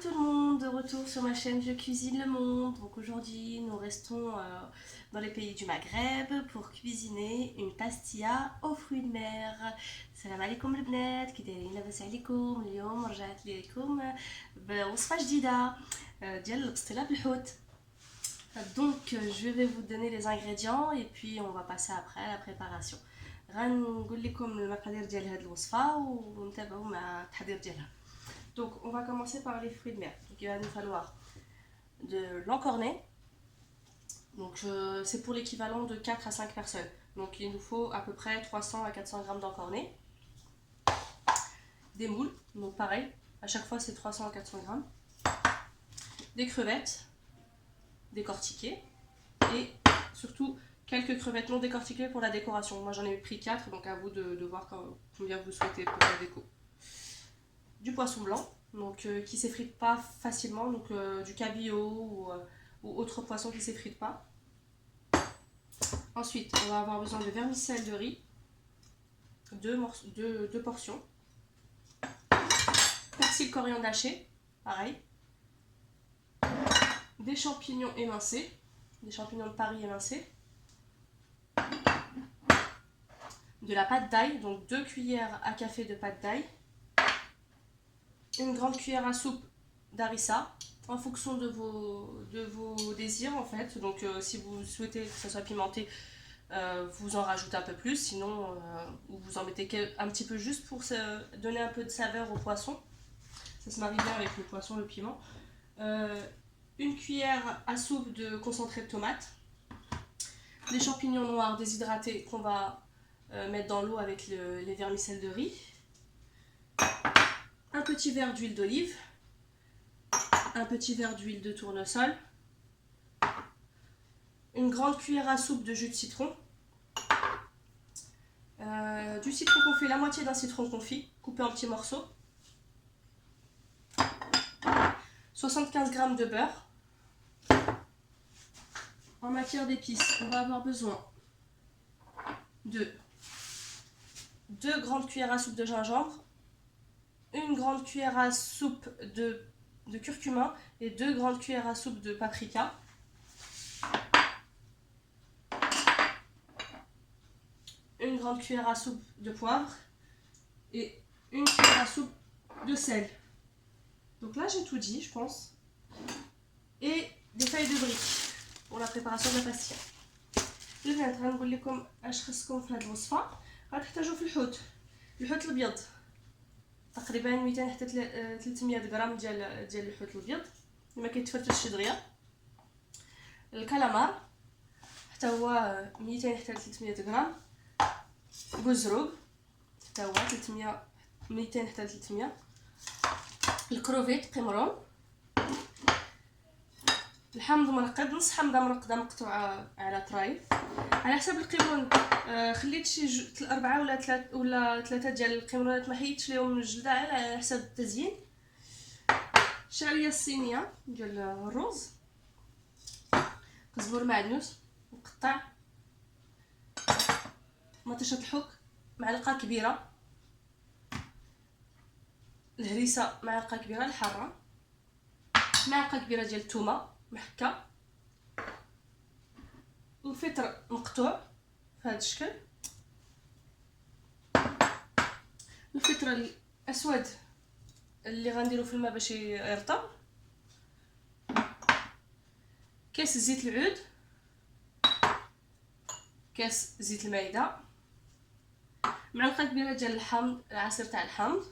tout le monde, de retour sur ma chaîne Je cuisine le monde. Donc aujourd'hui nous restons dans les pays du Maghreb pour cuisiner une pastilla aux fruits de mer. Salam alaikum البنات كي دايرين لاباس عليكم اليوم رجعت لكم بوصفة جديدة ديال البسطيلة بالحوت. Donc je vais vous donner les ingrédients et puis on va passer après à la préparation. غنقول لكم المقادير ديال هذه الوصفة ونتابعوا مع التحضير ديالها. Donc on va commencer par les fruits de mer. Donc il va nous falloir de l'encornet. Donc c'est pour l'équivalent de 4 à 5 personnes. Donc il nous faut à peu près 300 à 400 grammes d'encornet. Des moules, donc pareil, à chaque fois c'est 300 à 400 grammes. Des crevettes décortiquées et surtout quelques crevettes non décortiquées pour la décoration. Moi j'en ai pris 4, donc à vous de voir combien vous souhaitez pour la déco. Du poisson blanc, donc qui s'effrite pas facilement, donc du cabillaud ou autre poisson qui s'effrite pas. Ensuite, on va avoir besoin de vermicelle de riz, deux portions. Persil coriandre haché, pareil. Des champignons émincés, des champignons de Paris émincés. De la pâte d'ail, donc 2 cuillères à café de pâte d'ail. Une grande cuillère à soupe d'harissa, en fonction de vos désirs en fait. Donc si vous souhaitez que ça soit pimenté, vous en rajoutez un peu plus, sinon vous en mettez un petit peu juste pour donner un peu de saveur au poisson. Ça se marie bien avec le poisson, le piment. Une cuillère à soupe de concentré de tomate. Des champignons noirs déshydratés qu'on va mettre dans l'eau avec les vermicelles de riz. Un petit verre d'huile d'olive, un petit verre d'huile de tournesol, une grande cuillère à soupe de jus de citron, du citron confit, la moitié d'un citron confit, coupé en petits morceaux, 75 g de beurre. En matière d'épices, on va avoir besoin de 2 grandes cuillères à soupe de gingembre, une grande cuillère à soupe de curcuma et 2 grandes cuillères à soupe de paprika. Une grande cuillère à soupe de poivre et une cuillère à soupe de sel. Donc là j'ai tout dit je pense. Et des feuilles de briques pour la préparation de la pastilla. البنات غنقول لكم اش خصكم في هذه الوصفه. غتحتاجوا في الحوت الابيض تقريبا 200 حتى 300 غرام ديال الحوت الابيض اللي ما كيتفرتش دغيا. الكالامار حتى هو 200 حتى 300 غرام. بوزروق حتى هو 200 حتى 300. الكروفيت قمرون. الحامض مرقد، نص حامضه مرقده مقطوعه على طرايف على حسب القمرون. خليت شي 4 ولا 3 ديال القمرونات، ما حيدتش ليهم الجلده على حسب التزيين. الشعريه الصينيه ديال الرز، قزبر معدنوس مقطع، مطيشه الحك معلقه كبيره، الهريسه معلقه كبيره الحاره، معلقه كبيره ديال الثومه محكه، الفطر مقطوع في هذا الشكل، الفطر الاسود اللي غنديرو في الماء باش يرطب، كاس زيت العود، كاس زيت المايده، معلقه كبيره ديال الحامض، العصير تاع الحامض.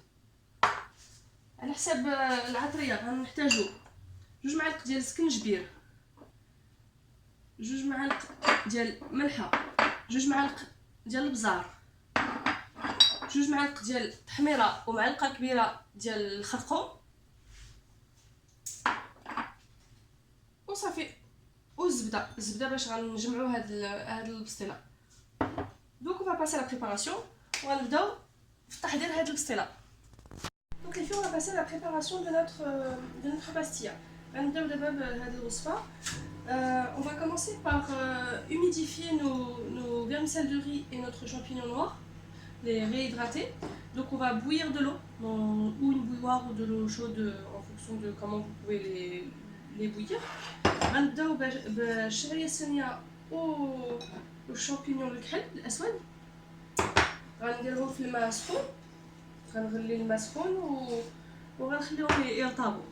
على حسب العطريه غنحتاجو 2 معالق ديال السكنجبير، 2 معالق ديال ملحه، 2 معالق ديال البزار، 2 معالق ديال التحميره ومعلقه كبيره ديال الخرقوم وصافي. الزبده باش غنجمعوا هاد البسطيله. دوك on va passer à la préparation. وغنبداو في تحضير هاد البسطيله. Donc les filles, on va passer à la préparation de notre pastilla. On va commencer par humidifier nos vermicelles de riz et notre champignon noir, les réhydrater. Donc on va bouillir de l'eau ou une bouilloire ou de l'eau chaude en fonction fonction de comment vous pouvez les bouillir. غنبداو بالشعريه الصينيه والشامبينيون الكحل الاسود. غنديرهم في الماء سخون، غنغلي الماء سخون وغنخليهم يرطبوا.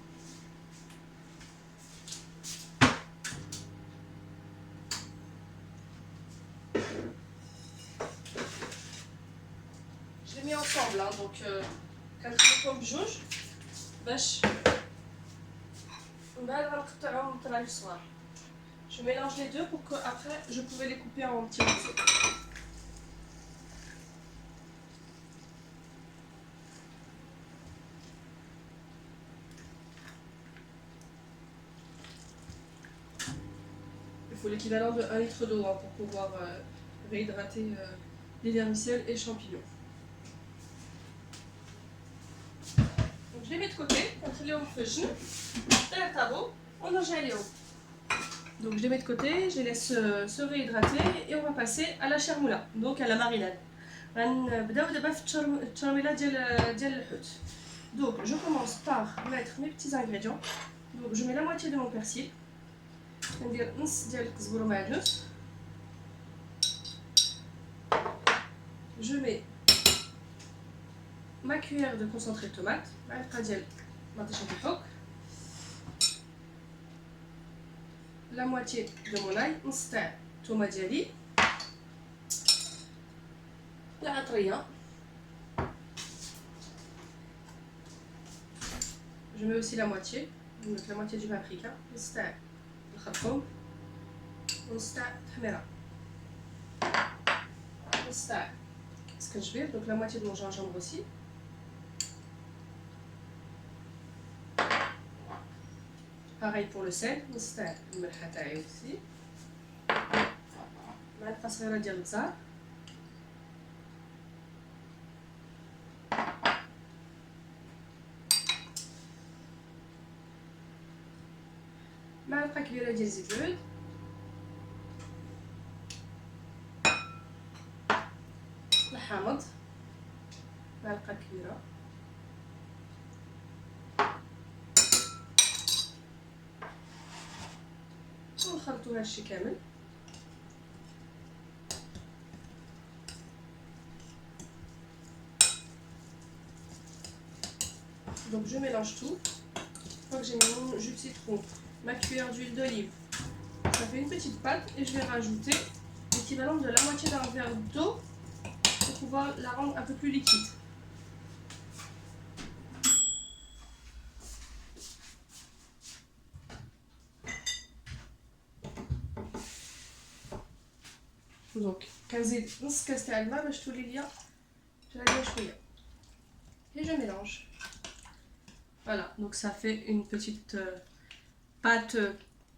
Je les mets ensemble, hein, donc كنخليهم بجوج باش من بعد غنقطعهم مطراج صغار. Je mélange les deux pour que après je pouvais les couper en petits morceaux. Il faut l'équivalent de 1 litre d'eau, hein, pour pouvoir réhydrater les vermicelles et champignons. Donc je les mets de côté, كنخليهم في الجنب حتى يرطبوا ونرجع ليهم. Donc je les mets de côté, je les laisse se réhydrater et on va passer à la chermoula, donc à la marinade. غنبداو دابا في التشرميله ديال الحوت. Donc je commence par mettre mes petits ingrédients. Donc je mets la moitié de mon persil. ندير نص ديال الكزبره ومعدنوس. Je mets ma cuillère de concentré de tomate, معلقه ديال مطيشه الفوق. La moitié de mon ail, نص تاع الثومه ديالي، العطريه. Je mets aussi la moitié, donc la moitié du paprika، نص تاع الخرطوم، ونص تاع التحميره، نص تاع السكنجبير، donc la moitié de mon gingembre aussi. Pareil pour le sel، نص تاع الملحه تاعي aussi، معلقه صغيره ديال البزار، معلقه كبيره ديال زيت العود، الحامض معلقه كبيره، ونخلطو هادشي كامل. Donc je mélange tout. Une fois que j'ai mis mon jus de citron, ma cuillère d'huile d'olive, ça fait une petite pâte et je vais rajouter l'équivalent de la moitié d'un verre d'eau pour pouvoir la rendre un peu plus liquide. Donc كنزيد نص كاس تاع الماء باش تولي ليا شويه et je mélange. Voilà, donc ça fait une petite pâte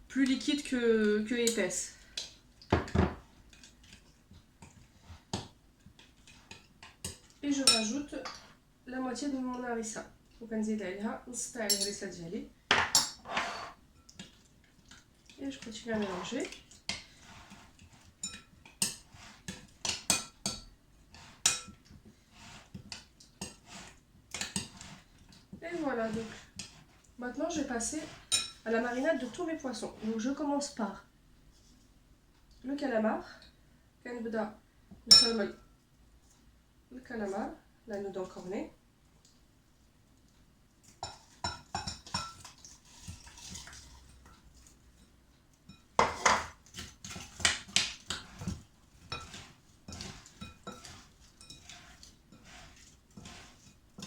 plus liquide que épaisse. Et je rajoute la moitié de mon harissa. Donc نزيد عليها نص تاع الهريسه ديالي et je continue à mélanger. Et voilà, donc maintenant je vais passer à la marinade de tous mes poissons. Donc je commence par le calamar. كنبدا نخرمل الكالامار لانه دون كورني.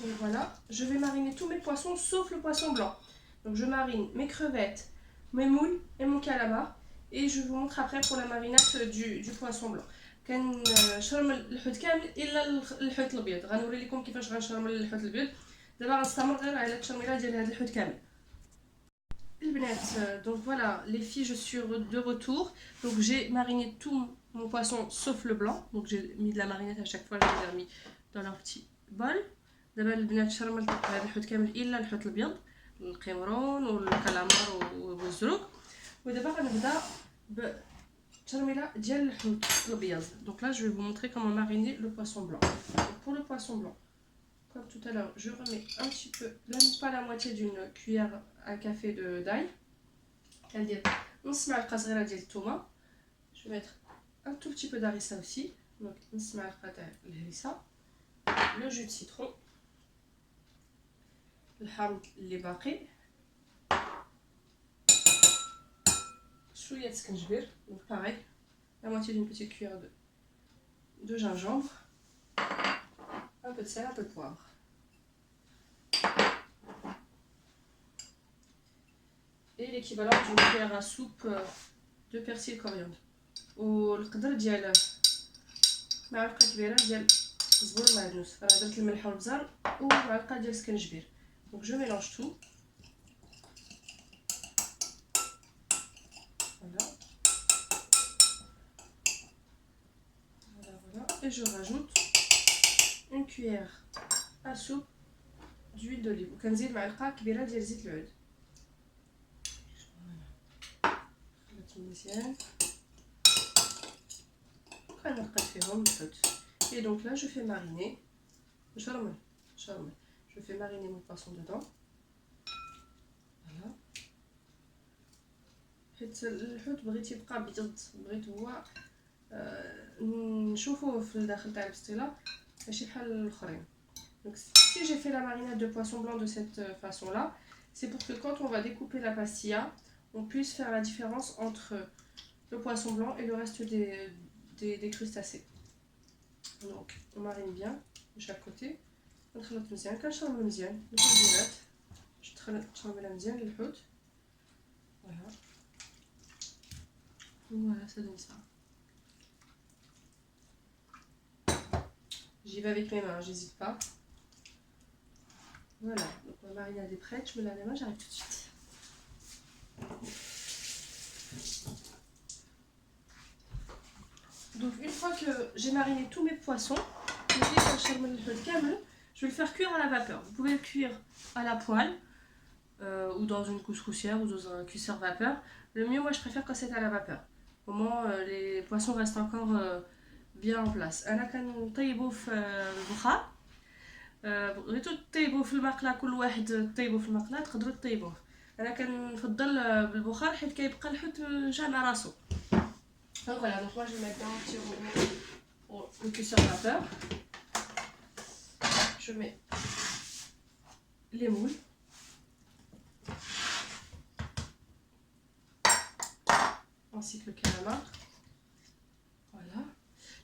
Et voilà, je vais mariner tous mes poissons sauf le poisson blanc. Donc je marine mes crevettes, mes moules et mon calamar. Et je vous montre après pour la marinade du poisson blanc. كنشرمل الحوت كامل الا الحوت الابيض. غنوري لكم كيفاش غنشرمل الحوت الابيض. دابا غنستمر غير على التشرميله ديال هذا الحوت كامل. البنات, donc voilà les filles, je suis de retour. Donc j'ai mariné tout mon poisson sauf le blanc. Donc j'ai mis de la marinade à chaque fois, je les ai mis dans leur petit bol. دابا البنات شرملت هذا الحوت كامل الا الحوت الابيض، القمرون والكالامار والزروق. ودابا غنبدا بالتشرميله ديال الحوت الابيض. Donc là je vais vous montrer comment mariner le poisson blanc. Donc pour le poisson blanc, comme tout à l'heure, je remets un petit peu, même pas la moitié d'une cuillère à café d'ail. Je vais mettre un tout petit peu d'harissa aussi. Donc, le jus de citron, le ham اللي باقي, شوية سكنجبير, donc pareil, la moitié d'une petite cuillère de gingembre, un peu de sel, un peu de poivre. Et l'équivalent d'une cuillère à soupe de persil coriandre. والقدر ديال معلقه كبيره ديال الزبور المعدنوس. انا درت الملح والبزار ومعلقه ديال السكنجبير. Donc je mélange tout. Voilà. Voilà. Et je rajoute une cuillère à soupe d'huile d'olive. وكنزيد معلقه كبيره ديال زيت العود. خلطهم مزيان. Et donc là je fais mariner. Je fais mariner mon poisson dedans. Voilà. حيت الحوت بغيت يبقى ابيض، بغيت هو نشوفوه في الداخل تاع البسطيله ماشي بحال الاخرين. Donc si j'ai fait la marinade de poisson blanc de cette façon là, c'est pour que quand on va découper la pastilla, on puisse faire la différence entre le poisson blanc et le reste des crustacés. Donc on marine bien de chaque côté. نخلط مزيان، كنشرب مزيان الكبيرات باش تشرب مزيان الحوت. Voilà, ça donne ça. J'y vais avec mes mains, j'hésite pas. Voilà, donc ma marinade est prête, je me lave les mains, j'arrive tout de suite. Donc une fois que j'ai mariné tous mes poissons, je vais le faire cuire à la vapeur. Vous pouvez le cuire à la poêle ou dans une couscoussière ou dans un cuisseur vapeur. Le mieux, moi je préfère quand c'est à la vapeur. Au moins les poissons restent encore bien en place. انا كنطيبو في البخار. بغيتو تطيبو في المقله، كل واحد طيبو في المقله تقدروا تطيبوه. انا كنفضل بالبخار حيت كيبقى الحوت جامع راسو. Donc voilà, donc moi je vais mettre dans un petit robot au cuisseur vapeur. Je mets les moules. Ainsi que le calamar. Voilà.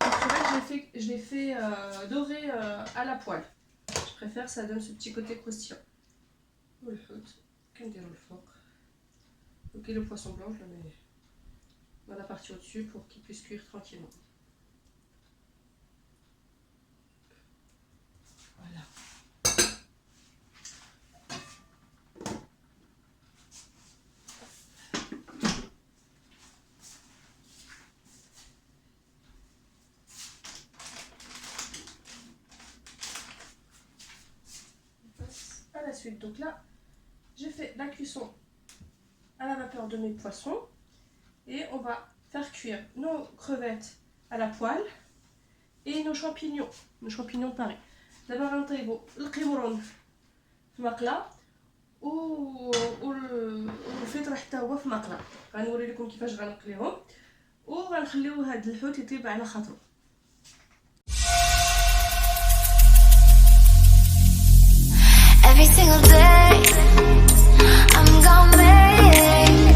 Donc je l'ai fait dorer à la poêle. Je préfère, ça donne ce petit côté croustillant. Ok, le poisson blanc, je le mets dans la partie au-dessus pour qu'il puisse cuire tranquillement. Voilà. À la suite, donc là, j'ai fait la cuisson à la vapeur de mes poissons. Et on va faire cuire nos crevettes à la poêle et nos champignons pareil. D'abord غنطيبوا القيمرون في مقله والفطر حتى هو في مقله. غنوري لكم كيفاش غنقليهم وغنخليو هذا الحوت يطيب على خاطرو. Every single day I'm gonna make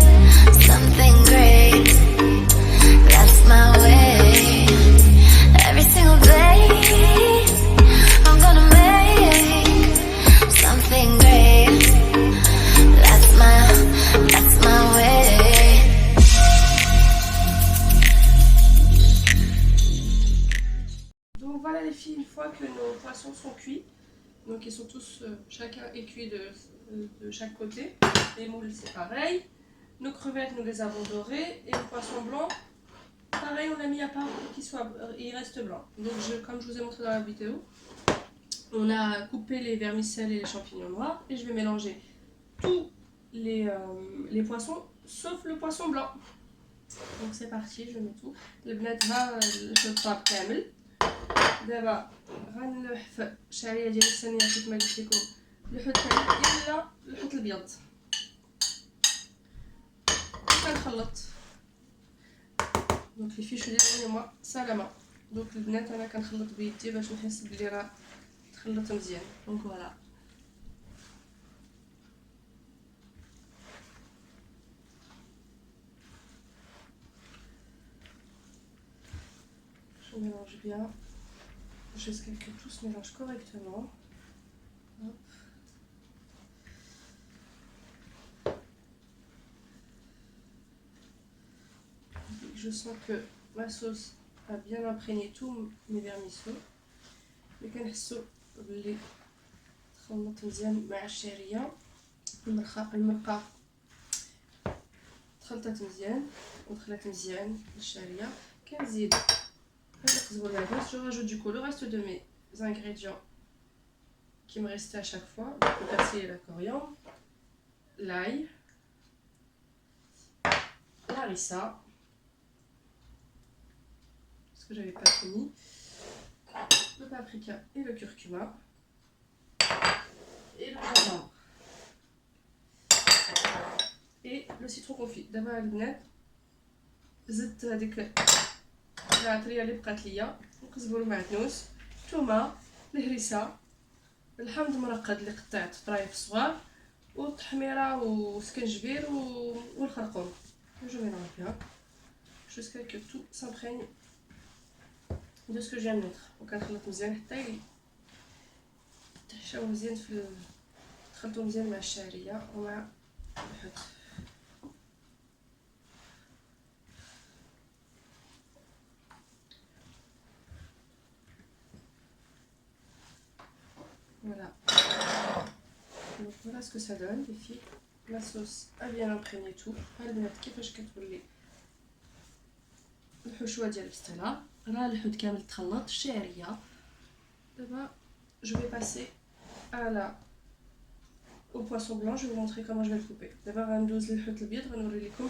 something great. That's my way. Every single day I'm gonna make something great. That's my way. Donc voilà les filles, une fois que nos poissons sont cuits, donc ils sont tous, chacun est cuit de chaque côté. Les moules c'est pareil. Nos crevettes nous les avons dorées et le poisson blanc, pareil on l'a mis à part pour qu'il reste blanc. Donc comme je vous ai montré dans la vidéo, on a coupé les vermicelles et les champignons noirs et je vais mélanger tous les poissons sauf le poisson blanc. Donc c'est parti, je mets tout. Le بنات ها الحوت طاب كامل. دابا غنلوح في الشعريه ديال الثانيه كيف ما قلت لكم الحوت الثاني الا الحوت الابيض وكنخلط. دونك لي فيشو ديالي هما سلامه. دونك البنات انا كنخلط بيدي باش نحس بلي راه تخلط مزيان. دونك فوالا je mélange bien jusqu'à ce que tout se mélange correctement. Hop. Je sens que ma sauce a bien imprégné tous mes vermisseaux. Mais كنحسوا بلي تخلط مزيان مع الشعريه. المرقه تخلطات مزيان ودخلات مزيان الشعريه. كنزيد هاد القزبر العدس. Je rajoute du coup le reste de mes ingrédients qui me restaient à chaque fois. Donc le persil et la coriandre, l'ail, la harissa, parce que j'avais pas tout mis, le paprika et le curcuma, et le gingembre et le citron confit. دابا البنات زدت هذيك العطريه اللي بقات ليا، القزبر المعدنوس، الثومه، الهريسه، الحامض المرقد اللي قطعت طرايف صغار، والتحميره وسكنجبير والخرقوم. Je mélange bien jusqu'à que tout s'imprègne de ce que je viens de mettre. وكنخلط مزيان حتى يتحشاو مزيان تخلطوا مزيان مع الشعريه ومع الحوت. Voilà. Donc voilà ce que ça donne les filles. La sauce a bien imprégné tout. البنات كيفاش كتولي الحشوه ديال البسطيله. راه الحوت كامل تخلط الشعريه. دابا je vais passer au poisson blanc. Je vais vous montrer comment je vais le couper. دابا غندوز للحوت الابيض غنوري لكم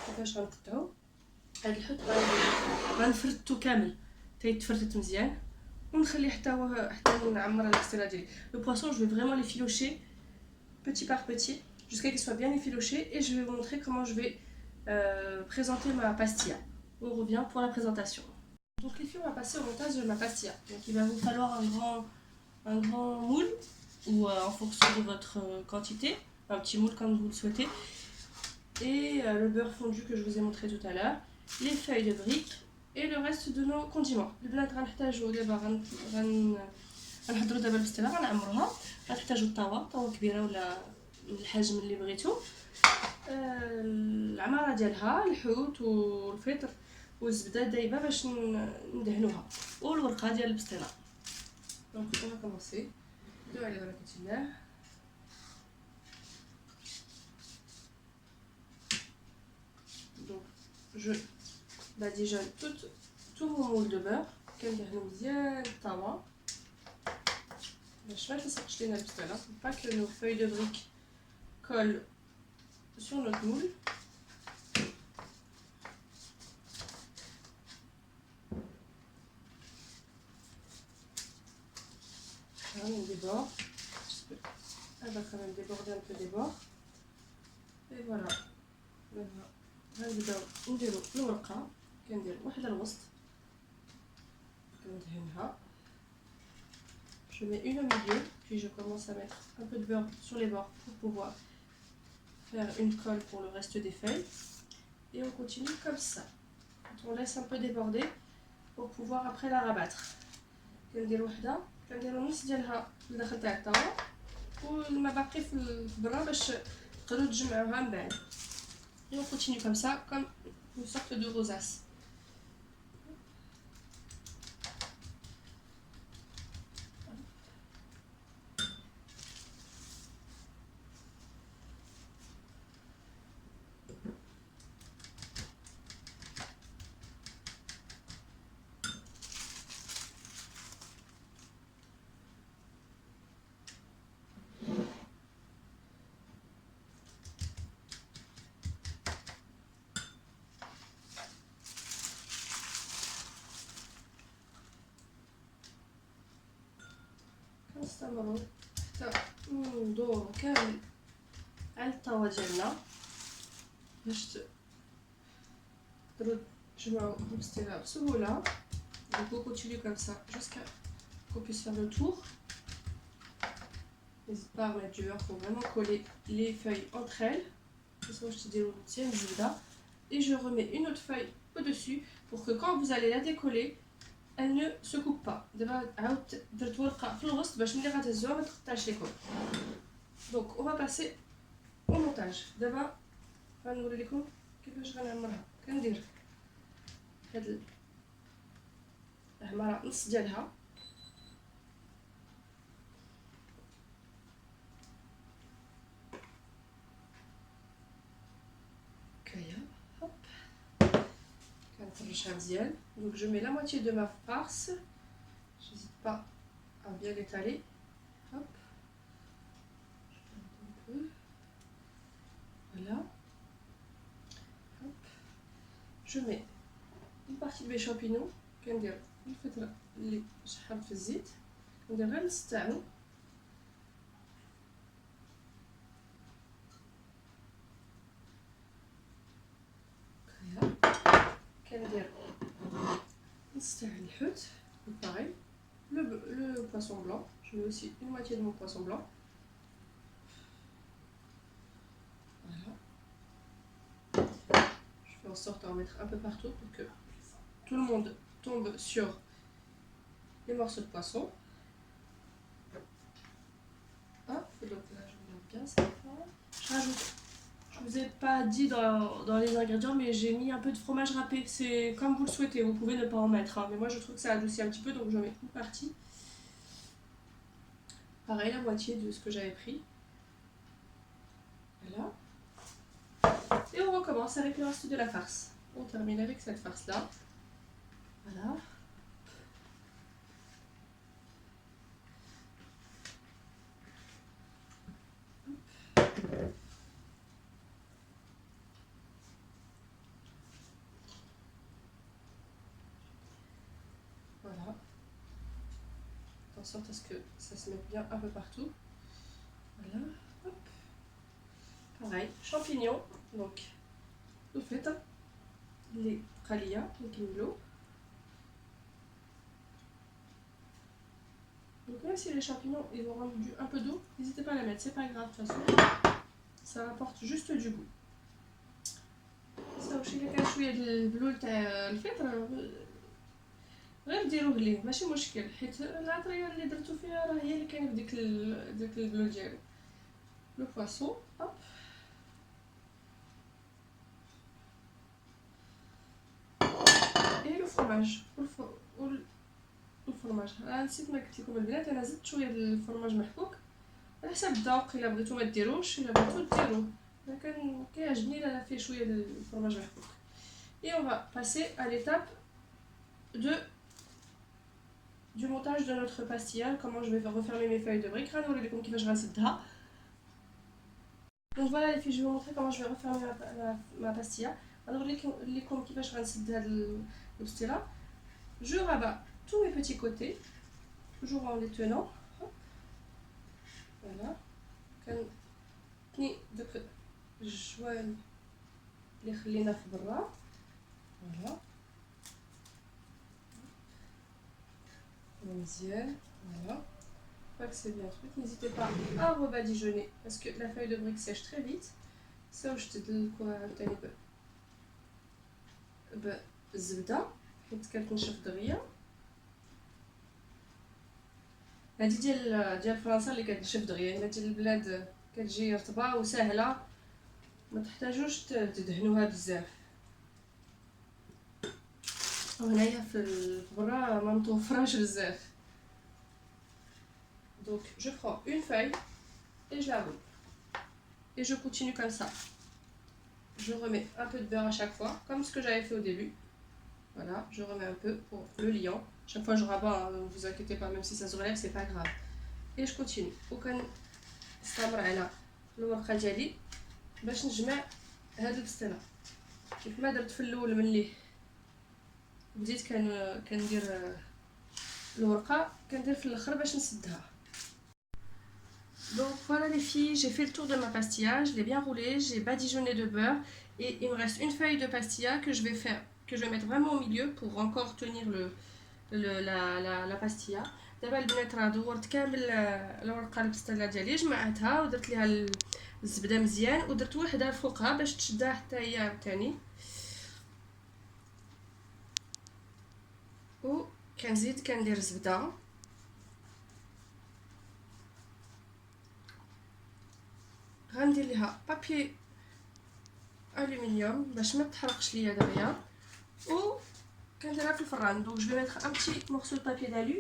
كيفاش غنقطعو. هاد الحوت غنفرتو كامل حتى يتفرتت مزيان ونخليه حتى نعمر البسطيله ديالي. Le poisson je vais vraiment les filocher petit par petit jusqu'à qu'il soit bien effiloché et je vais vous montrer comment je vais présenter ma pastilla. On revient pour la présentation. Donc les filles, on va passer au montage de ma pastilla. Donc il va vous falloir un grand moule ou en fonction de votre quantité, un petit moule comme vous le souhaitez, et le beurre fondu que je vous ai montré tout à l'heure, les feuilles de briques et le reste de nos condiments. البنات غنحتاجوا دابا غنحضروا دابا البسطيله غنعمروها. غتحتاجوا طاوه كبيره ولا الحجم اللي بغيتو، العماره ديالها، الحوت والفطر والزبده دايبه باش ندهنوها، والورقه ديال البسطيله. دونك on va commencer. نبداو على بركه الله. Donc je badigeonne tout mon moule de beurre. كندهنو مزيان الطاوه باش ما تلصقش لينا البسطيله. Pas que nos feuilles de briques collent sur notre moule. On déborde. Elle va quand même déborder un peu des bords. Et voilà. غنبداو نديرو الورقه. كندير واحده الوسط كندهنها. Je mets une au milieu, puis je commence à mettre un peu de beurre sur les bords pour pouvoir faire une colle pour le reste des feuilles. Et on continue comme ça. On laisse un peu déborder pour pouvoir après la rabattre. كندير وحده كندير النص ديالها لداخل تاع الطاوه والما باقي في برا باش تقدروا تجمعوها من بعد. Et on continue comme ça, comme une sorte de rosace. نستمروا حتى ندورو كامل على الطاوة ديالنا باش تقدروا تجمعوا البستيلا بسهولة. Donc vous continuez comme ça jusqu'à qu'on puisse faire le tour. N'hésite pas à mettre du beurre pour vraiment coller les feuilles entre elles. Je te déroule une zebda et je remets une autre feuille au-dessus pour que quand vous allez la décoller, elle ne se coupe pas. Donc on va passer au montage. D'abord, غنوري لكم كيفاش غنعمرها. كندير هاد العمارة نص ديالها هكايا هوب كنفرشها مزيان. Donc je mets la moitié de ma farce. J'hésite pas à bien l'étaler. Hop. Un peu. Voilà. Hop. Je mets une partie de mes champignons. كندير الفترة اللي شحرت في الزيت كندير غير نص تاعو. هكايا كندير نص تاع الحوت pareil. Le poisson blanc, je mets aussi une moitié de mon poisson blanc. Voilà. Je fais en sorte d'en mettre un peu partout pour que tout le monde tombe sur les morceaux de poisson. Hop, donc là je regarde bien ça. Je rajoute, je vous ai pas dit dans les ingrédients, mais j'ai mis un peu de fromage râpé. C'est comme vous le souhaitez, vous pouvez ne pas en mettre, hein, mais moi je trouve que ça adoucit un petit peu, donc je mets une partie. Pareil, la moitié de ce que j'avais pris. Voilà. Et on recommence avec le reste de la farce. On termine avec cette farce là. Voilà. Voilà. En sorte à ce que ça se mette bien un peu partout. Voilà. Hop. Pareil, champignons. Donc, vous faites les pralia, les kimlo. Donc même si les champignons ils vont rendre un peu d'eau, n'hésitez pas à la mettre, c'est pas grave de toute façon. Ça apporte juste du goût. صاوب شي الا كان شويه ديال البلول تاع الفطر غير ديروه ليه ماشي مشكل، حيت العطريه اللي درتو فيها راه هي اللي كاينه في ديك البلول ديالو. لو بواسون هوب اي لو فرماج الفرماج. نسيت ما قلت لكم البنات، انا زدت شويه ديال الفرماج محكوك على حسب الذوق. الا بغيتو ما ديروش، الا بغيتو ديروه، انا كيعجبني الا فيه شويه ديال الفرماج محكوك. Et on va passer à l'étape du montage de notre pastilla. Comment je vais refermer mes feuilles de briques. Donc voilà les filles, je vais vous montrer comment je vais refermer ma pastilla. Je rabats tous mes petits côtés, toujours en les tenant. Voilà. الجوان اللي خلينا في برا. Voilà. مزيان. Voilà. Je crois que c'est bien truc. N'hésitez pas à rebadigeonner parce que la feuille de brique sèche très vite. Ça وجدت تاني بالزبده حيت كتنشف دغيا. هادي ديال فرنسا اللي كتنشف دغيا، يعني ديال البلاد كتجي رطبه وسهله ما تحتاجوش تدهنوها بزاف. وهنايا في برا ما متوفراش بزاف. Donc je prends une feuille et je la roule. Et je continue comme ça. Je remets un peu de beurre à chaque fois, comme ce que j'avais fait au début. Voilà, je remets un peu pour le liant. Chaque fois je rabats, hein, ne vous inquiétez pas, même si ça se relève, c'est pas grave. Et je continue. وكنستمر على الورقه ديالي باش نجمع هاد البسطيله. كيف ما درت في الاول ملي بديت كندير الورقه، كندير في الاخر باش نسدها. Donc voilà les filles, j'ai fait le tour de ma pastilla, je l'ai bien roulée, j'ai badigeonné de beurre et il me reste une feuille de pastilla que je vais mettre vraiment au milieu pour encore tenir la pastilla. دابا البنات راه دورت كامل الورقه البسطيله ديالي، جمعتها ودرت ليها الزبده مزيان ودرت وحده فوقها باش تشدها حتى هي عاوتاني، وكنزيد كندير زبده غندير ليها بابي الومنيوم باش ما تحرقش ليا دغيا، و كنديرها في الفران. Donc je vais mettre un petit morceau de papier d'alu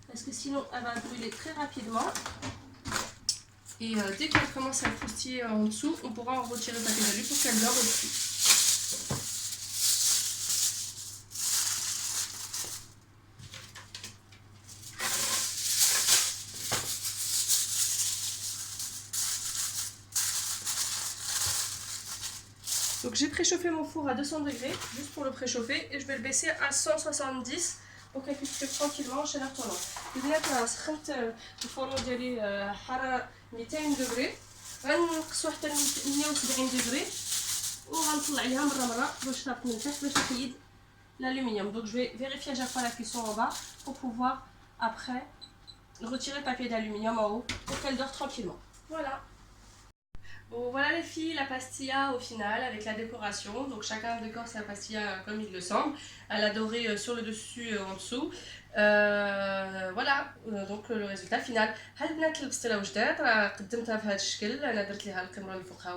parce que sinon elle va brûler très rapidement. Et dès qu'elle commence à croustiller en dessous, on pourra en retirer le papier d'alu pour qu'elle dore aussi. Donc j'ai préchauffé mon four à 200 degrés, juste pour le préchauffer, et je vais le baisser à 170 pour qu'elle puisse cuire tranquillement en chaleur tournante. البنات راه سخنت الفرن ديالي حرارة 200 دغري، غنقصو حتى 170 دغري وغنطلع عليها مرة باش تهبط من التحت باش تحيد l'aluminium. Donc je vais vérifier à chaque fois la cuisson en bas pour pouvoir après retirer le papier d'aluminium en haut pour qu'elle dore tranquillement. Voilà. Bon, voilà les filles, la pastilla au final avec la décoration. Donc chacun décore sa pastilla comme il le semble. Elle a doré sur le dessus et en dessous. Voilà donc le résultat final. ها البنات البسطيله واش دارت، راه قدمتها بهذا الشكل، انا درت ليها القمره اللي فوقها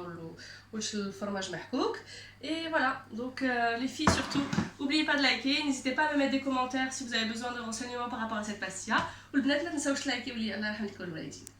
واش الفرماج محكوك. Et voilà, donc les filles surtout, n'oubliez pas de liker, n'hésitez pas à me mettre des commentaires si vous avez besoin de renseignements par rapport à cette pastilla. والبنات ما تنساوش تلايكيو لي، الله يرحم لكم الوالدين.